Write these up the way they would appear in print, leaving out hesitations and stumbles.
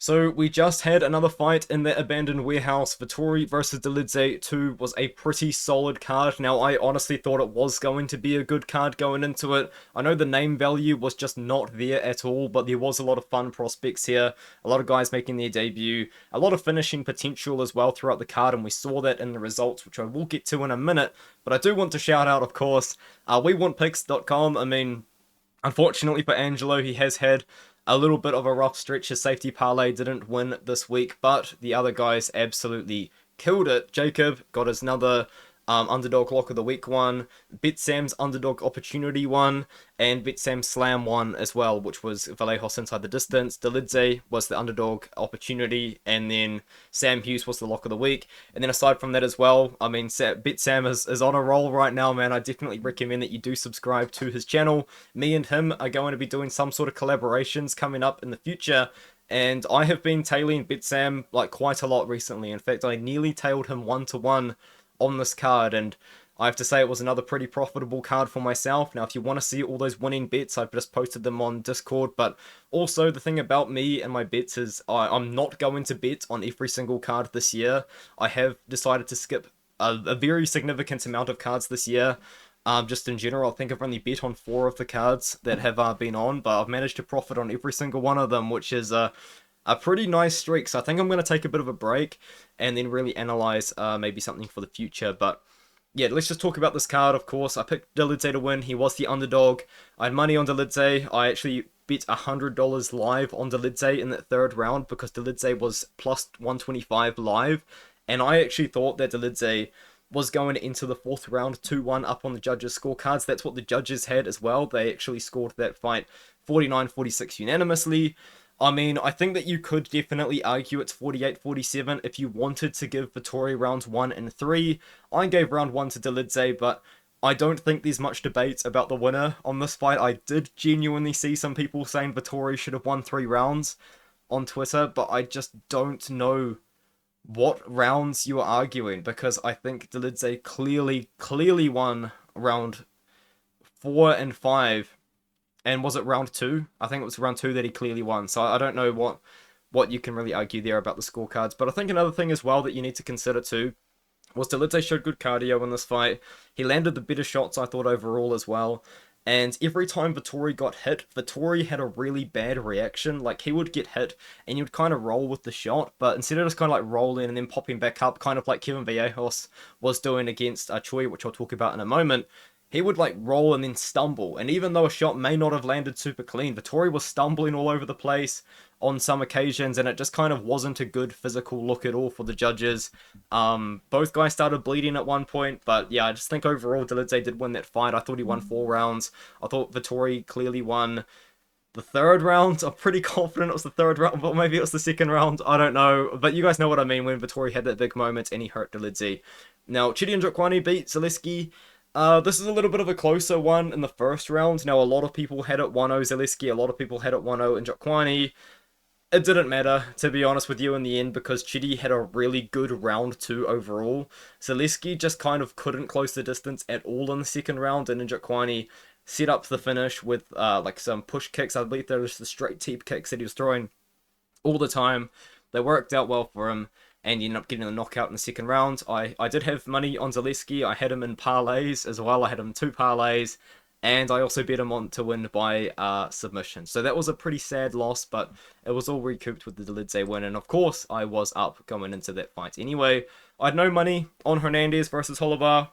So we just had another fight in the abandoned warehouse. Vettori versus Dolidze 2 was a pretty solid card. Now, I honestly thought it was going to be a good card going into it. I know the name value was just not there at all, but there was a lot of fun prospects here. A lot of guys making their debut. A lot of finishing potential as well throughout the card, and we saw that in the results, which I will get to in a minute. But I do want to shout out, of course, WeWantPicks.com. I mean, unfortunately for Angelo, he has had a little bit of a rough stretch. His safety parlay didn't win this week, but the other guys absolutely killed it. Jacob got his another underdog lock of the week one, BitSam's underdog opportunity one, and BitSam's slam one as well, which was Vallejos inside the distance. Dolidze was the underdog opportunity, and then Sam Hughes was the lock of the week. And then aside from that as well, I mean, BitSam is on a roll right now, man. I definitely recommend that you do subscribe to his channel. Me and him are going to be doing some sort of collaborations coming up in the future. And I have been tailing BitSam like quite a lot recently. In fact, I nearly tailed him 1-to-1 on this card, and I have to say it was another pretty profitable card for myself. Now, if you want to see all those winning bets, I've just posted them on Discord, but also the thing about me and my bets is I'm not going to bet on every single card this year. I have decided to skip a very significant amount of cards this year. Just in general, I think I've only bet on 4 of the cards that have been on, but I've managed to profit on every single one of them, which is a pretty nice streak. So I think I'm going to take a bit of a break and then really analyze maybe something for the future. But yeah, let's just talk about this card, of course. I picked Dolidze to win. He was the underdog. I had money on Dolidze. I actually bet $100 live on Dolidze in that third round because Dolidze was plus 125 live. And I actually thought that Dolidze was going into the fourth round 2-1 up on the judges' scorecards. That's what the judges had as well. They actually scored that fight 49-46 unanimously. I mean, I think that you could definitely argue it's 48-47 if you wanted to give Vettori rounds 1 and 3. I gave round 1 to Dolidze, but I don't think there's much debate about the winner on this fight. I did genuinely see some people saying Vettori should have won 3 rounds on Twitter, but I just don't know what rounds you are arguing, because I think Dolidze clearly won round 4 and 5. And was it round 2? I think it was round 2 that he clearly won. So I don't know what you can really argue there about the scorecards. But I think another thing as well that you need to consider too was Dolidze showed good cardio in this fight. He landed the better shots, I thought, overall as well. And every time Vettori got hit, Vettori had a really bad reaction. Like, he would get hit and he would kind of roll with the shot, but instead of just kind of like rolling and then popping back up, kind of like Kevin Vallejos was doing against Choi, which I'll talk about in a moment, he would like roll and then stumble. And even though a shot may not have landed super clean, Vettori was stumbling all over the place on some occasions, and it just kind of wasn't a good physical look at all for the judges. Both guys started bleeding at one point, but yeah, I just think overall Dolidze did win that fight. I thought he won 4 rounds. I thought Vettori clearly won the third round. I'm pretty confident it was the third round, but maybe it was the second round. I don't know, but you guys know what I mean when Vettori had that big moment and he hurt Dolidze. Now, Chidi and Njokuani beat Zaleski. This is a little bit of a closer one in the first round. Now, a lot of people had it 1-0 Zaleski, a lot of people had it 1-0 Njokuani. It didn't matter, to be honest with you, in the end, because Chidi had a really good round 2 overall. Zaleski just kind of couldn't close the distance at all in the second round, and Njokuani set up the finish with like some push kicks. I believe they were just the straight teep kicks that he was throwing all the time. They worked out well for him, and he ended up getting a knockout in the second round. I did have money on Zaleski. I had him in parlays as well. I had him in 2 parlays, and I also bet him on to win by submission. So that was a pretty sad loss, but it was all recouped with the Dolidze win. And of course, I was up going into that fight anyway. I had no money on Hernandez versus Holobar.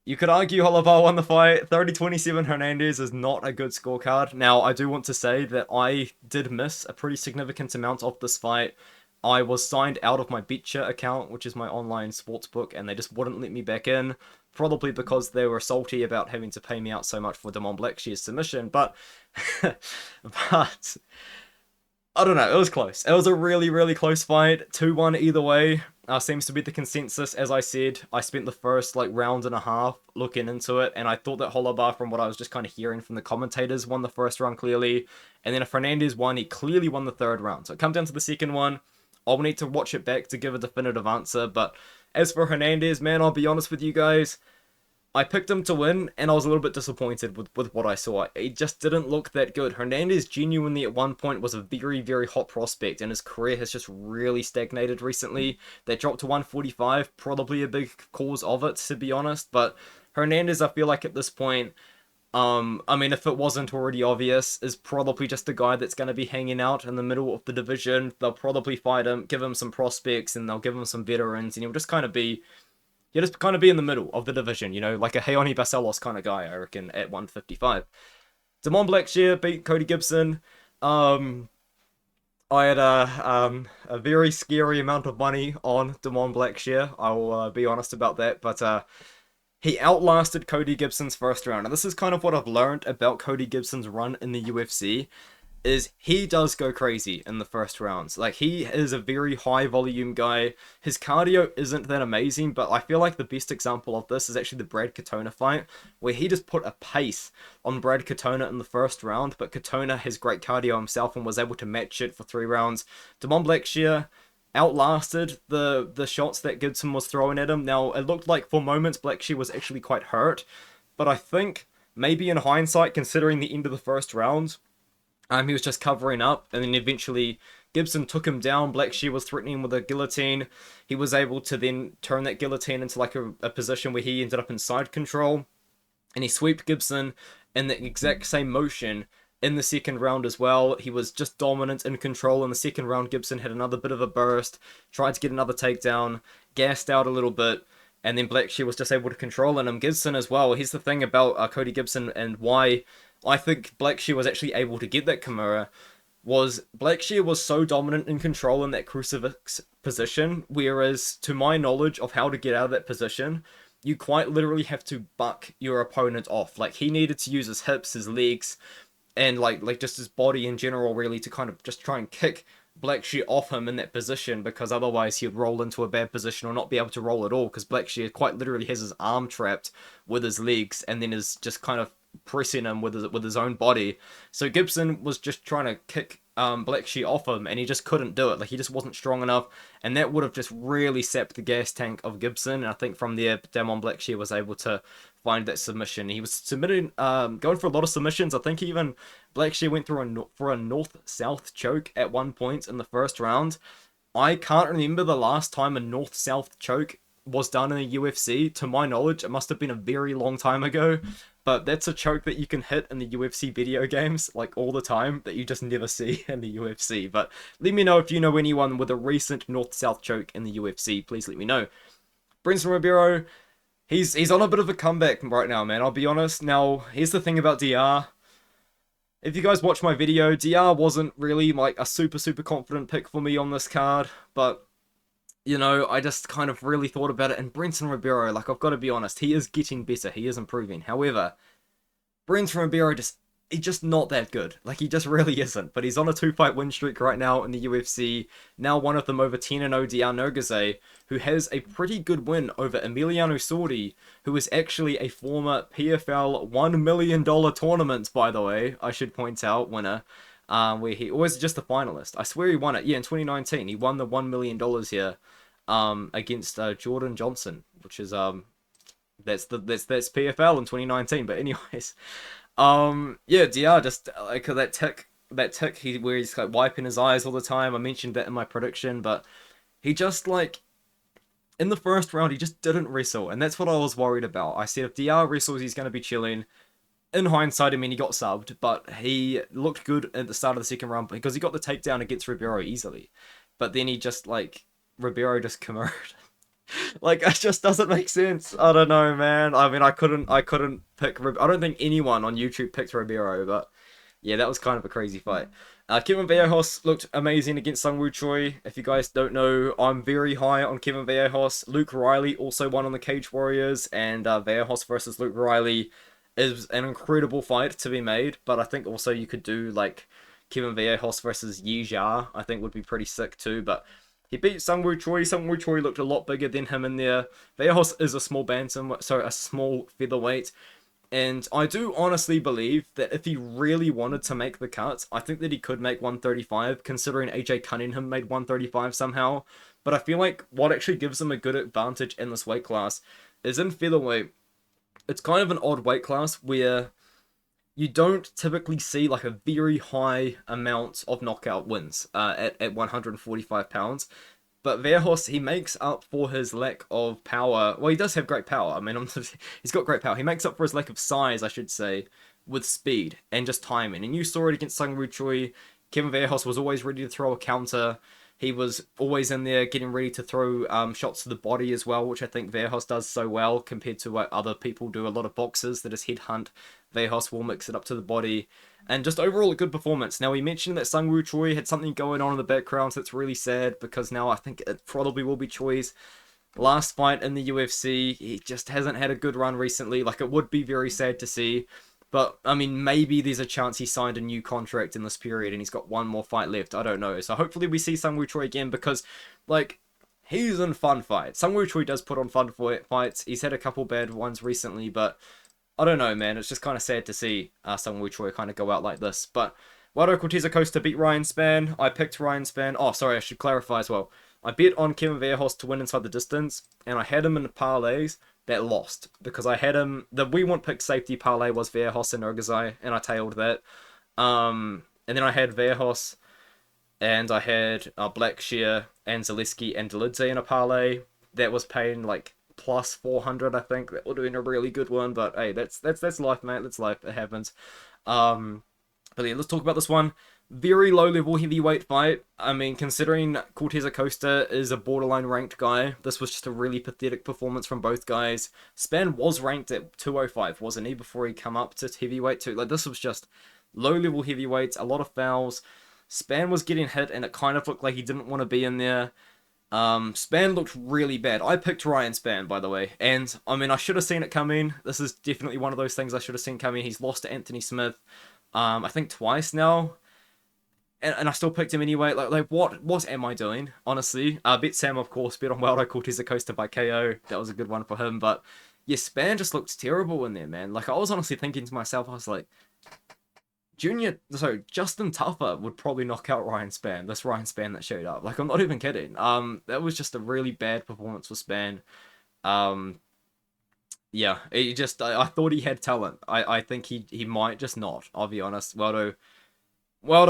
You could argue Holobar won the fight. 30-27 Hernandez is not a good scorecard. Now, I do want to say that I did miss a pretty significant amount of this fight. I was signed out of my Betcha account, which is my online sportsbook, and they just wouldn't let me back in. Probably because they were salty about having to pay me out so much for Damon Blackshear's submission, but but I don't know, it was close. It was a really close fight. 2-1 either way. Seems to be the consensus. As I said, I spent the first like round and a half looking into it, and I thought that Holobar, from what I was just kind of hearing from the commentators, won the first round clearly. And then if Fernandez won, he clearly won the third round. So it comes down to the second one. I'll need to watch it back to give a definitive answer. But as for Hernandez, man, I'll be honest with you guys, I picked him to win, and I was a little bit disappointed with what I saw. It just didn't look that good. Hernandez genuinely at one point was a very, very hot prospect, and his career has just really stagnated recently. That dropped to 145, probably a big cause of it, to be honest. But Hernandez, I feel like at this point, I mean, if it wasn't already obvious, is probably just a guy that's going to be hanging out in the middle of the division. They'll probably fight him, give him some prospects, and they'll give him some veterans, and he'll just kind of be in the middle of the division, like a Heioni Basalos kind of guy, I reckon, at 155. Damon Blackshear beat Cody Gibson. I had a very scary amount of money on Damon Blackshear. I will be honest about that, but he outlasted Cody Gibson's first round. And this is kind of what I've learned about Cody Gibson's run in the UFC, is he does go crazy in the first rounds. Like, he is a very high volume guy. His cardio isn't that amazing, but I feel like the best example of this is actually the Brad Katona fight, where he just put a pace on Brad Katona in the first round, but Katona has great cardio himself and was able to match it for 3 rounds. Damon Blackshear outlasted the shots that Gibson was throwing at him. Now, it looked like for moments Blackshear was actually quite hurt, but I think maybe in hindsight, considering the end of the first round, he was just covering up, and then eventually Gibson took him down. Blackshear was threatening with a guillotine. He was able to then turn that guillotine into like a position where he ended up in side control, and he swept Gibson in the exact same motion in the second round as well. He was just dominant in control in the second round. Gibson had another bit of a burst, tried to get another takedown, gassed out a little bit, and then Blackshear was just able to control him. Gibson as well. Here's the thing about Cody Gibson and why I think Blackshear was actually able to get that Kimura, was Blackshear was so dominant in control in that crucifix position, whereas to my knowledge of how to get out of that position, you quite literally have to buck your opponent off. Like, he needed to use his hips, his legs, and like just his body in general, really, to kind of just try and kick Blackshear off him in that position, because otherwise he'd roll into a bad position or not be able to roll at all, because Blackshear quite literally has his arm trapped with his legs and then is just kind of pressing him with his own body. So Gibson was just trying to kick Blackshear off him, and he just couldn't do it. Like, he just wasn't strong enough, and that would have just really sapped the gas tank of Gibson. And I think from there, Damon Blackshear was able to find that submission. He was submitting, going for a lot of submissions. I think even Blackshear went through for a north-south choke at one point in the first round. I can't remember the last time a north-south choke was done in the UFC. To my knowledge, it must have been a very long time ago. But that's a choke that you can hit in the UFC video games, like, all the time, that you just never see in the UFC. But let me know if you know anyone with a recent north-south choke in the UFC. Please let me know. Brenton Ribeiro, he's on a bit of a comeback right now, man. I'll be honest. Now, here's the thing about DR. If you guys watch my video, DR wasn't really, like, a super, super confident pick for me on this card. But I just kind of really thought about it, and Brenton Ribeiro, like, I've got to be honest, he is getting better, he is improving. However, Brenton Ribeiro he's just not that good. Like, he just really isn't. But he's on a 2-fight win streak right now in the UFC, now one of them over 10-0 DR Nergaze, who has a pretty good win over Emiliano Sordi, who is actually a former PFL $1 million tournament, by the way, I should point out, winner. Where he was just a finalist. I swear he won it. Yeah, in 2019, he won the $1 million here, against Jordan Johnson, which is that's PFL in 2019. But anyways, yeah, DR just like that tick, where he's like wiping his eyes all the time. I mentioned that in my prediction, but he just, like, in the first round, he just didn't wrestle, and that's what I was worried about. I said if DR wrestles, he's going to be chilling. In hindsight, I mean, he got subbed, but he looked good at the start of the second round because he got the takedown against Ribeiro easily. But then he just, like, Ribeiro just commered. Like, it just doesn't make sense. I don't know, man. I mean, I couldn't pick I don't think anyone on YouTube picked Ribeiro, but yeah, that was kind of a crazy fight. Kevin Vallejos looked amazing against Sung Woo Choi. If you guys don't know, I'm very high on Kevin Vallejos. Luke Riley also won on the Cage Warriors, and Vallejos versus Luke Riley is an incredible fight to be made, but I think also you could do, like, Kevin Vallejos versus Yi Jia, I think would be pretty sick too, but he beat Sung Woo Choi. Sung Woo Choi looked a lot bigger than him in there. Vallejos is a small bantam, so a small featherweight, and I do honestly believe that if he really wanted to make the cut, I think that he could make 135, considering AJ Cunningham made 135 somehow, but I feel like what actually gives him a good advantage in this weight class is in featherweight. it's kind of an odd weight class where you don't typically see like a very high amount of knockout wins at 145 pounds. But Verhos, he makes up for his lack of power. Well, he does have great power. I mean, he's got great power. He makes up for his lack of size, I should say, with speed and just timing. And you saw it against Sung Woo Choi. Kevin Verhos was always ready to throw a counter. He was always in there getting ready to throw shots to the body as well, which I think Verhos does so well compared to what other people do. A lot of boxers that is headhunt. Verhos will mix it up to the body. And just overall a good performance. Now, we mentioned that Sung Woo Choi had something going on in the background, so it's really sad because now I think it probably will be Choi's last fight in the UFC. He just hasn't had a good run recently. Like, it would be very sad to see. But, I mean, maybe there's a chance he signed a new contract in this period and he's got one more fight left. I don't know. So hopefully we see Sung Woo Choi again because, like, he's in fun fights. Sung Woo Choi does put on fun fights. He's had a couple bad ones recently, but I don't know, man. It's just kind of sad to see Sung Woo Choi kind of go out like this. But Waldo Cortez Acosta beat Ryan Spann. I picked Ryan Spann. Oh, sorry, I should clarify as well. I bet on Kevin Verhos to win inside the distance, and I had him in the parlays that lost because I had him. The We Want Pick safety parlay was Verhos and Urgazai, and I tailed that. And then I had Verhos, and I had Blackshear and Zaleski and Dolidze in a parlay that was paying like plus 400, I think. That would have been a really good one, but hey, that's life, mate. That's life. It happens. But yeah, let's talk about this one. Very low level heavyweight fight. I mean, considering Cortez Acosta is a borderline ranked guy, this was just a really pathetic performance from both guys. Spann was ranked at 205, wasn't he, before he come up to heavyweight too? Like, this was just low level heavyweights, a lot of fouls. Spann was getting hit, and it kind of looked like he didn't want to be in there. Spann looked really bad. I picked Ryan Spann, by the way, and I mean, I should have seen it coming. This is definitely one of those things I should have seen coming. He's lost to Anthony Smith, I think twice now, and I still picked him anyway. Like what am I doing? Honestly, bet Sam, of course, bet on Waldo Cortez Acosta by KO. That was a good one for him, but yeah, Spann just looked terrible in there, man. Like, I was honestly thinking to myself, I was like, Justin Tuffer would probably knock out Ryan Spann. This Ryan Spann that showed up. Like, I'm not even kidding. That was just a really bad performance for Spann. Yeah, I thought he had talent. I think he might just not. I'll be honest. Waldo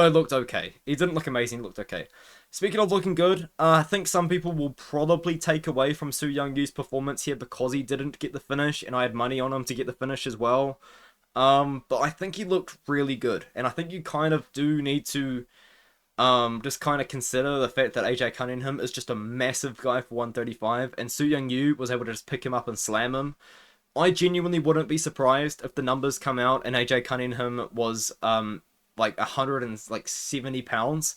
looked okay. He didn't look amazing. He looked okay. Speaking of looking good, I think some people will probably take away from Su Young-Yu's performance here because he didn't get the finish, and I had money on him to get the finish as well. But I think he looked really good, and I think you kind of do need to just kind of consider the fact that AJ Cunningham is just a massive guy for 135, and Su Young-Yu was able to just pick him up and slam him. I genuinely wouldn't be surprised if the numbers come out and AJ Cunningham was like 170 pounds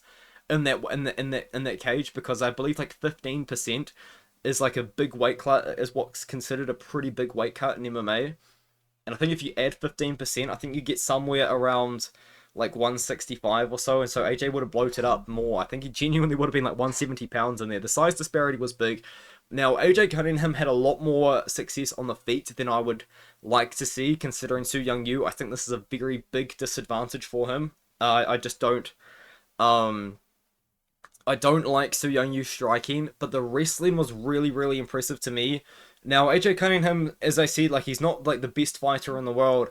in that cage, because I believe like 15% is like a big weight cut, is what's considered a pretty big weight cut in MMA. And I think if you add 15%, I think you get somewhere around like 165 or so. And so AJ would have bloated up more. I think he genuinely would have been like 170 pounds in there. The size disparity was big. Now, AJ Cunningham had a lot more success on the feet than I would like to see, considering Su Young-Yu. I think this is a very big disadvantage for him. I just don't... I don't like Su Young-Yu striking, but the wrestling was really, really impressive to me. Now, AJ Cunningham, as I said, like, he's not like the best fighter in the world,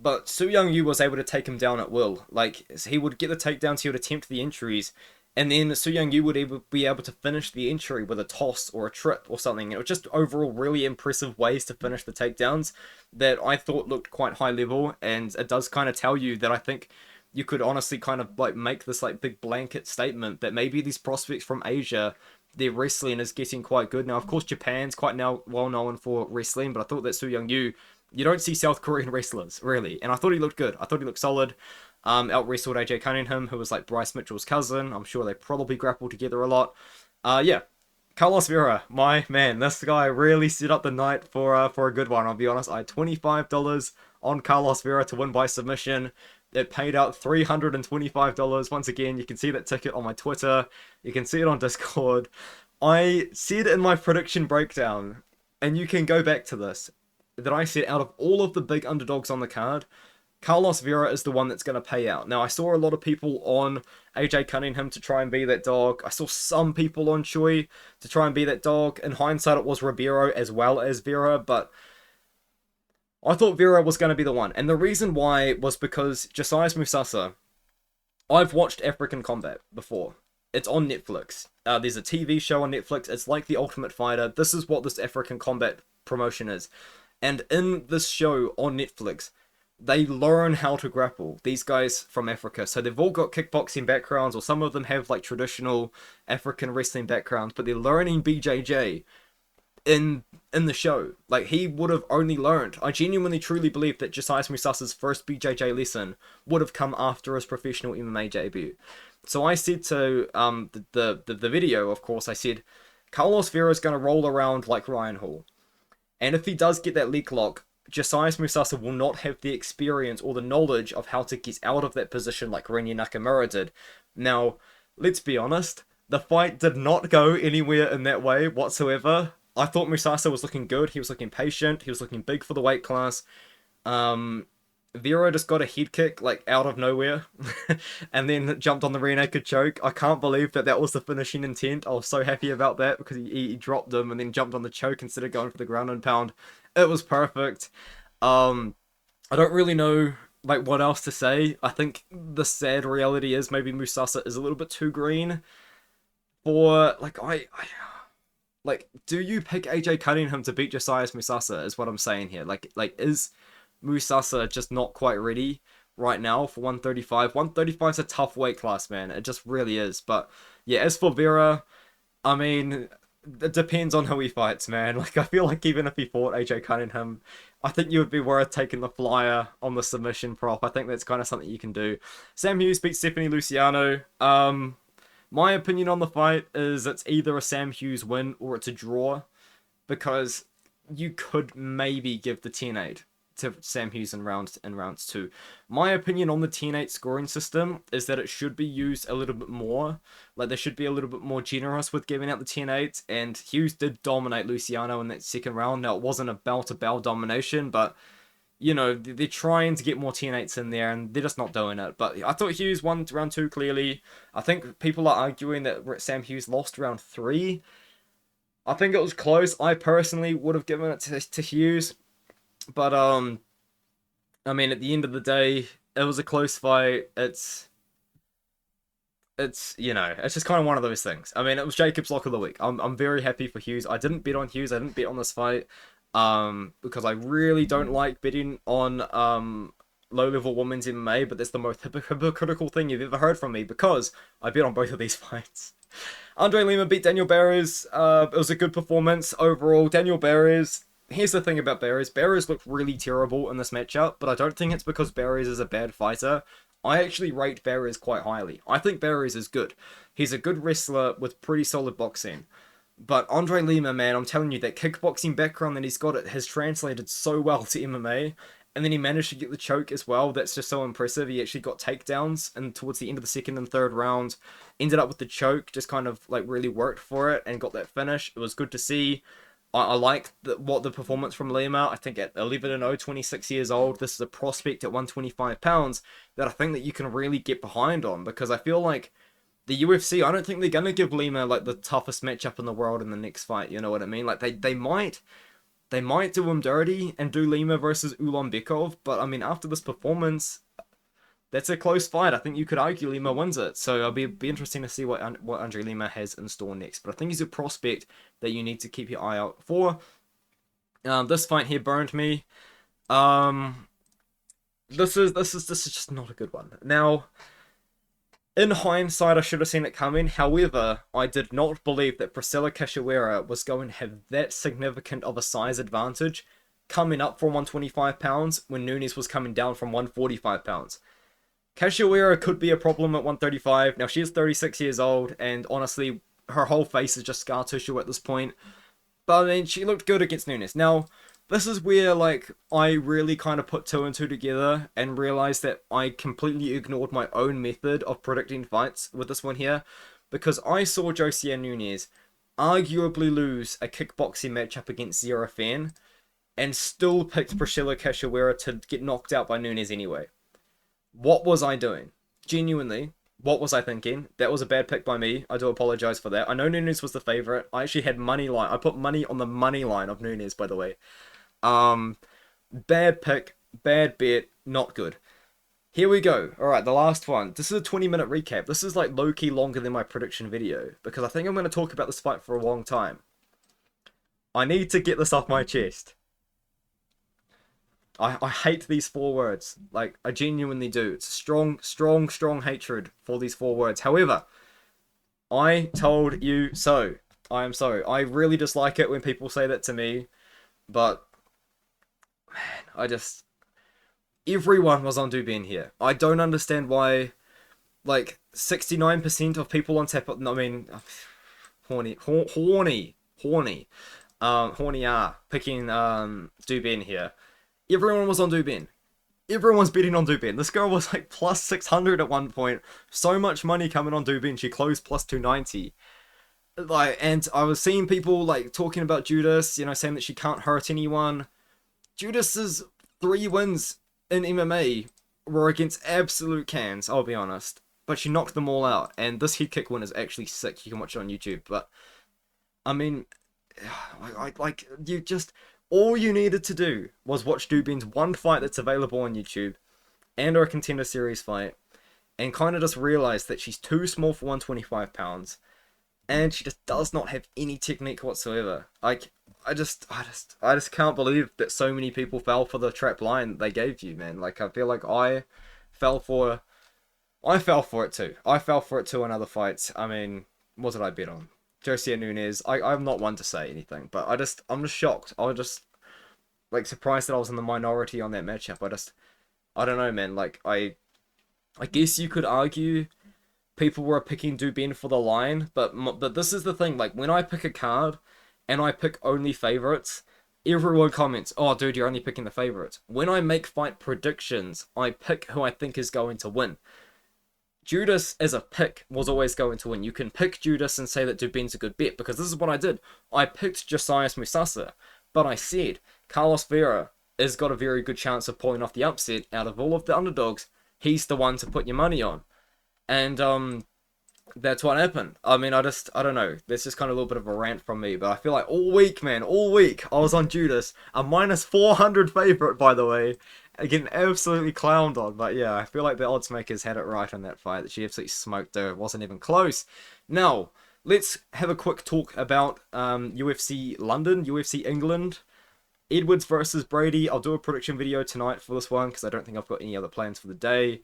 but Su Young-Yu was able to take him down at will. Like, he would get the takedowns, he would attempt the entries, and then Su Young-Yu would be able to finish the entry with a toss or a trip or something. It was just overall really impressive ways to finish the takedowns that I thought looked quite high level, and it does kind of tell you that I think you could honestly kind of like make this like big blanket statement that maybe these prospects from Asia, their wrestling is getting quite good. Now, of course, Japan's quite now well known for wrestling, but I thought that Su Young-Yu, you don't see South Korean wrestlers, really. And I thought he looked good. I thought he looked solid. Out-wrestled AJ Cunningham, who was like Bryce Mitchell's cousin. I'm sure they probably grappled together a lot. Yeah. Carlos Vera, my man, this guy really set up the night for a good one, I'll be honest. I had $25 on Carlos Vera to win by submission. It paid out $325. Once again, you can see that ticket on my Twitter. You can see it on Discord. I said in my prediction breakdown, and you can go back to this, that I said out of all of the big underdogs on the card, Carlos Vera is the one that's going to pay out. Now, I saw a lot of people on AJ Cunningham to try and be that dog. I saw some people on Choi to try and be that dog. In hindsight, it was Ribeiro as well as Vera, but I thought Vera was going to be the one. And the reason why was because Josias Musasa, I've watched African Combat before. It's on Netflix. There's a TV show on Netflix. It's like The Ultimate Fighter. This is what this African Combat promotion is. And in this show on Netflix, they learn how to grapple. These guys from Africa. So they've all got kickboxing backgrounds, or some of them have like traditional African wrestling backgrounds, but they're learning BJJ in the show. Like, he would have only learned. I genuinely truly believe that Josias Musasa's first BJJ lesson would have come after his professional MMA debut. So I said to the video, of course, I said, Carlos Vera's going to roll around like Ryan Hall. And if he does get that leg lock, Josias Musasa will not have the experience or the knowledge of how to get out of that position like Rinya Nakamura did. Now, let's be honest, the fight did not go anywhere in that way whatsoever. I thought Musasa was looking good. He was looking patient. He was looking big for the weight class. Vera just got a head kick, like, out of nowhere. And then jumped on the rear naked choke. I can't believe that was the finishing intent. I was so happy about that because he dropped him and then jumped on the choke instead of going for the ground and pound. It was perfect. I don't really know, like, what else to say. I think the sad reality is maybe Musasa is a little bit too green for, like, like, do you pick AJ Cunningham to beat Josias Musasa is what I'm saying here. Like, is Musasa just not quite ready right now for 135? 135 is a tough weight class, man. It just really is. But, yeah, as for Vera, I mean, it depends on who he fights, man. Like, I feel like even if he fought AJ Cunningham, I think you would be worth taking the flyer on the submission prop. I think that's kind of something you can do. Sam Hughes beats Stephanie Luciano. My opinion on the fight is it's either a Sam Hughes win or it's a draw, because you could maybe give the 10-8 to Sam Hughes in rounds 2. My opinion on the 10-8 scoring system is that it should be used a little bit more. Like, they should be a little bit more generous with giving out the 10-8, and Hughes did dominate Luciano in that second round. Now, it wasn't a bell-to-bell domination, but, you know, they're trying to get more 10-8s in there, and they're just not doing it. But I thought Hughes won round 2 clearly. I think people are arguing that Sam Hughes lost round 3. I think it was close. I personally would have given it to Hughes. But, I mean, at the end of the day, it was a close fight. It's, you know, it's just kind of one of those things. I mean, it was Jacob's lock of the week. I'm very happy for Hughes. I didn't bet on Hughes. I didn't bet on this fight, because I really don't like betting on, low-level women's MMA, but that's the most hypocritical thing you've ever heard from me, because I bet on both of these fights. Andre Lima beat Daniel Barrios. It was a good performance overall. Daniel Barrios, here's the thing about Barrios. Barrios looked really terrible in this matchup, but I don't think it's because Barrios is a bad fighter. I actually rate Barrios quite highly. I think Barrios is good. He's a good wrestler with pretty solid boxing. But Andre Lima, man, I'm telling you, that kickboxing background that he's got, it has translated so well to MMA. And then he managed to get the choke as well. That's just so impressive. He actually got takedowns, and towards the end of the second and third round, ended up with the choke, just kind of like really worked for it and got that finish. It was good to see. I like the performance from Lima. I think at 11-0, 26 years old, this is a prospect at 125 pounds that I think that you can really get behind on, because I feel like the UFC, I don't think they're going to give Lima like the toughest matchup in the world in the next fight, you know what I mean? Like, they might do him dirty and do Lima versus Ulanbekov, but I mean, after this performance, that's a close fight. I think you could argue Lima wins it. So it'll be interesting to see what Andre Lima has in store next. But I think he's a prospect that you need to keep your eye out for. This fight here burned me. This is just not a good one. Now, in hindsight, I should have seen it coming. However, I did not believe that Priscilla Cachoeira was going to have that significant of a size advantage coming up from 125 pounds when Nunes was coming down from 145 pounds. Cachoeira could be a problem at 135. Now, she is 36 years old, and honestly, her whole face is just scar tissue at this point. But, I mean, she looked good against Nunes. Now, this is where, like, I really kind of put 2 and 2 together and realized that I completely ignored my own method of predicting fights with this one here, because I saw Josiane Nunes arguably lose a kickboxing matchup against Zara Fan and still picked Priscilla Cachoeira to get knocked out by Nunes anyway. What was I doing? Genuinely, what was I thinking? That was a bad pick by me. I do apologize for that. I know Nunes was the favorite. I actually had money line. I put money on the money line of Nunes, by the way. Bad pick, bad bet, not good. Here we go. Alright, the last one. This is a 20-minute recap. This is like low-key longer than my prediction video, because I think I'm going to talk about this fight for a long time. I need to get this off my chest. I hate these 4 words. Like, I genuinely do. It's strong, strong, strong hatred for these 4 words. However, I told you so. I am sorry. I really dislike it when people say that to me, but man, everyone was on Dubin here. I don't understand why, like, 69% of people on tap. I mean, horny are picking Dubin here. Everyone was on Dubin. Everyone's betting on Dubin. This girl was like plus 600 at one point. So much money coming on Dubin. She closed plus 290. Like, and I was seeing people like talking about Judas, you know, saying that she can't hurt anyone. Judas's 3 wins in MMA were against absolute cans, I'll be honest. But she knocked them all out. And this head kick win is actually sick. You can watch it on YouTube. But, I mean, like you just... All you needed to do was watch Dubin's one fight that's available on YouTube and or a Contender Series fight and kind of just realize that she's too small for 125 pounds and she just does not have any technique whatsoever. Like, I just can't believe that so many people fell for the trap line they gave you, man. Like, I feel like I fell for it too. I fell for it too in other fights. I mean, what did I bet on? Josie Nunez. I'm not one to say anything, but I'm just shocked. I was just like surprised that I was in the minority on that matchup. I don't know, man. Like, I guess you could argue people were picking Dubin for the line, but this is the thing. Like, when I pick a card and I pick only favorites, everyone comments, "Oh, dude, you're only picking the favorites." When I make fight predictions, I pick who I think is going to win. Judas as a pick was always going to win. You can pick Judas and say that Dubin's a good bet, because this is what I did. I picked Josias Musasa, but I said Carlos Vera has got a very good chance of pulling off the upset. Out of all of the underdogs, he's the one to put your money on. And that's what happened. I mean, I don't know. That's just kind of a little bit of a rant from me, but I feel like all week, man, all week, I was on Judas, a minus 400 favorite, by the way, getting absolutely clowned on. But yeah, I feel like the odds makers had it right on that fight. That she absolutely smoked her. It wasn't even close. Now, let's have a quick talk about UFC London, UFC England. Edwards versus Brady. I'll do a prediction video tonight for this one, because I don't think I've got any other plans for the day.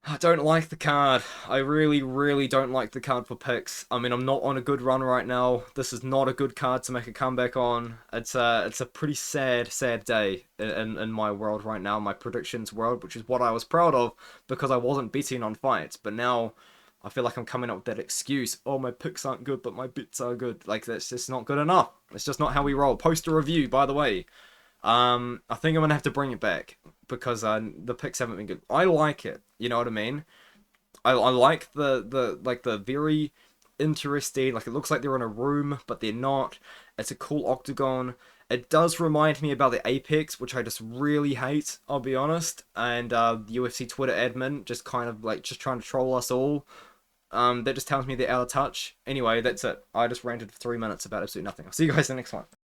I don't like the card. I really, really don't like the card for picks. I mean, I'm not on a good run right now. This is not a good card to make a comeback on. It's a pretty sad day in my world right now, my predictions world, which is what I was proud of because I wasn't betting on fights. But now I feel like I'm coming up with that excuse. Oh, my picks aren't good, but my bets are good. Like, that's just not good enough. It's just not how we roll. Post a review, by the way. I think I'm gonna have to bring it back because the picks haven't been good. I like it, you know what I mean? I like the very interesting, like, it looks like they're in a room, but they're not. It's a cool octagon. It does remind me about the Apex, which I just really hate, I'll be honest. And the UFC Twitter admin just kind of like just trying to troll us all. That just tells me they're out of touch. Anyway, that's it. I just ranted for 3 minutes about absolutely nothing. I'll see you guys in the next one.